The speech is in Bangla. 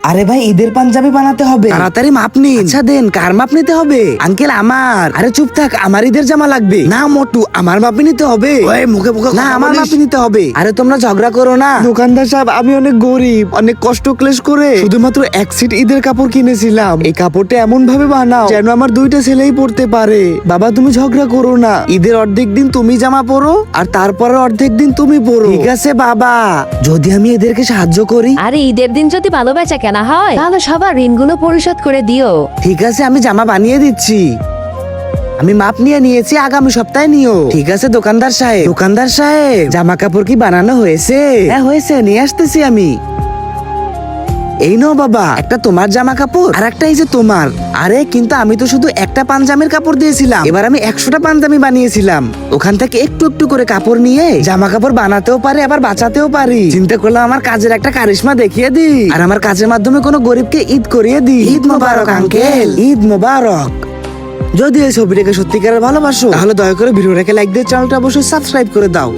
আরে ভাই ঈদের পাঞ্জাবি বানাতে হবে, তাড়াতাড়ি মাপ নিন। আচ্ছা দেন, কার মাপ নিতে হবে? আঙ্কেল আমার। আরে চুপ থাক, আমার ঈদের জামা লাগবে। না মোটু, আমার মাপ নিতে হবে। ওই মুখে মুখে না, আমার মাপ নিতে হবে। আরে তোমরা ঝগড়া করো না। দোকানদার সাহেব, আমি অনেক গরিব, অনেক কষ্ট ক্লেশ করে শুধুমাত্র এক সেট ঈদের কাপড় কিনেছিলাম। এই কাপড়টা এমন ভাবে বানাও যেন আমার দুইটা ছেলেই পড়তে পারে। বাবা তুমি ঝগড়া করো না, ঈদের অর্ধেক দিন তুমি জামা পরো আর তারপরে অর্ধেক দিন তুমি পরো, ঠিক আছে বাবা? যদি আমি এদেরকে সাহায্য করি। আরে ঈদের দিন যদি ভালো বেচা কেনা হয় তাহলে সবার ঋণগুলো পরিশোধ করে দিও। ঠিক আছে, আমি জামা বানিয়ে দিচ্ছি। আমি মাপ নিয়ে নিয়েছি, আগামী সপ্তাহে নিও। ঠিক আছে দোকানদার সাহেব। দোকানদার সাহেব, জামা কাপড় কি বানানো হয়েছে? হ্যাঁ হয়েছে, নিয়ে আসতেছি আমি। এই নাও বাবা, একটা তোমার জামা কাপড় আর একটা এই যে তোমার। আরে কিন্তু আমি তো শুধু একটা পাঞ্জাবির কাপড় দিয়েছিলাম, এবার আমি 100টা পাঞ্জাবি বানিয়েছিলাম। ওখান থেকে একটু একটু করে কাপড় নিয়ে জামা কাপড় বানাতেও পারি আবার বাঁচাতেও পারি। চিন্তা করলাম আমার কাজের একটা কারিশমা দেখিয়ে দিই আর আমার কাজের মাধ্যমে কোনো গরিবকে ঈদ করিয়ে দিই। ঈদ মোবারক আঙ্কেল, ঈদ মোবারক। যদি এই ছবিটাকে সত্যিকারের ভালোবাসো তাহলে দয়া করে ভিডিওটাকে লাইক দিয়ে চ্যানেলটা অবশ্যই সাবস্ক্রাইব করে দাও।